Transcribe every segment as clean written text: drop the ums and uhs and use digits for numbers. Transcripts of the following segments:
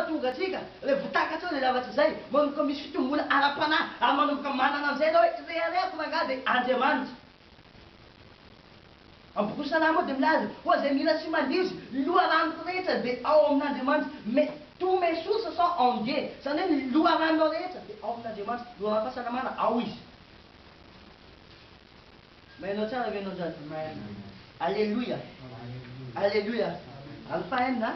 tonga atsika le votakatra le zavatra zay manomboka misy fitomboana ara-panahy ary manomboka manana an'izay anao hoe reharetina nga dia Andriamanitra. Amin'ny boky Salamo dia milaza ho zay mila sy mandrizy loharanoko rehetra dia ao amin'Andriamanitra. Mais tous mes sources sont en Dieu. Zany hoe ny loharanonao rehetra dia ao amin'Andriamanitra. Loharam-pahasalamana ao izy. Mainao tsara ve ianao zany? Alléluia. Alléluia. Ny fahaenina,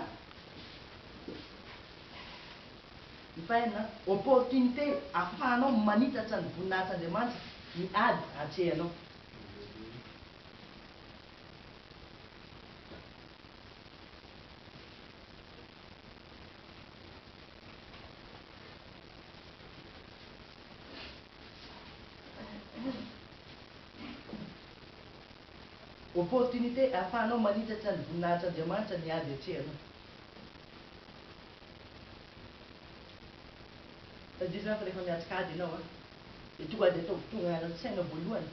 ny fahaenina, opportunité ahafahanao manitatra ny voninahitran'Andriamanitra miady hatrehanao. Opportunité ahafahanao manitatra ny voninahitran'Andriamanitra miady hatrehanao. Tadidina fa rehefa miatsikady ianao dia tonga dia ataovy tonga anaty saina voalohany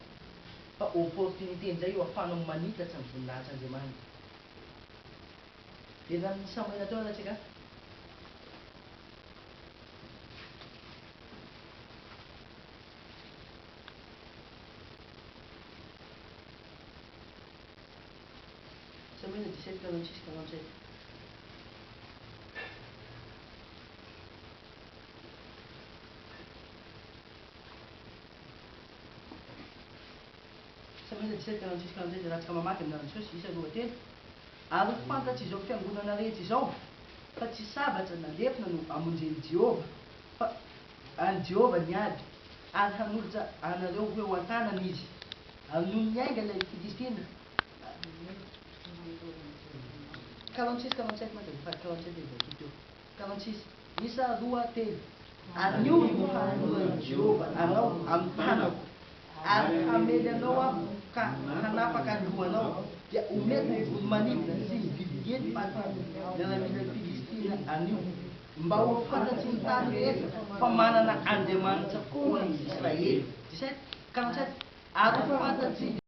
fa opportunité nizay io ahafahanao manitatra ny voninahitran'Andriamanitra. Dia zany samaina tao antsika. Samuel 17, 46, 47. Samuel 17, 46, 47 raha tsika mamaky amin'andro sao sy isa lohateny. Ary fantatry izao fiangonana rehetra izao fa tsy sabatra na lepina no amonjeny Jehova fa any Jehova niady ary hanolotra anareo hoe ho an-tanany izy ary noho niainga ilay Filistina. 46, 47 ma dia 47 dia vakito eo. 46 isa roa telo. Ary io no hanohan'i Jehova anao amin'ny tanako ary hamely anao aho ka hanapaka ny lohanao dia omeko ny volo manidina sy ny vidieny patalo miaramila Filistina anio mba ho fantatry ny tany rehetra fa manana Andriamanitra koa izy Israely. 17, 47 ary ho fantatry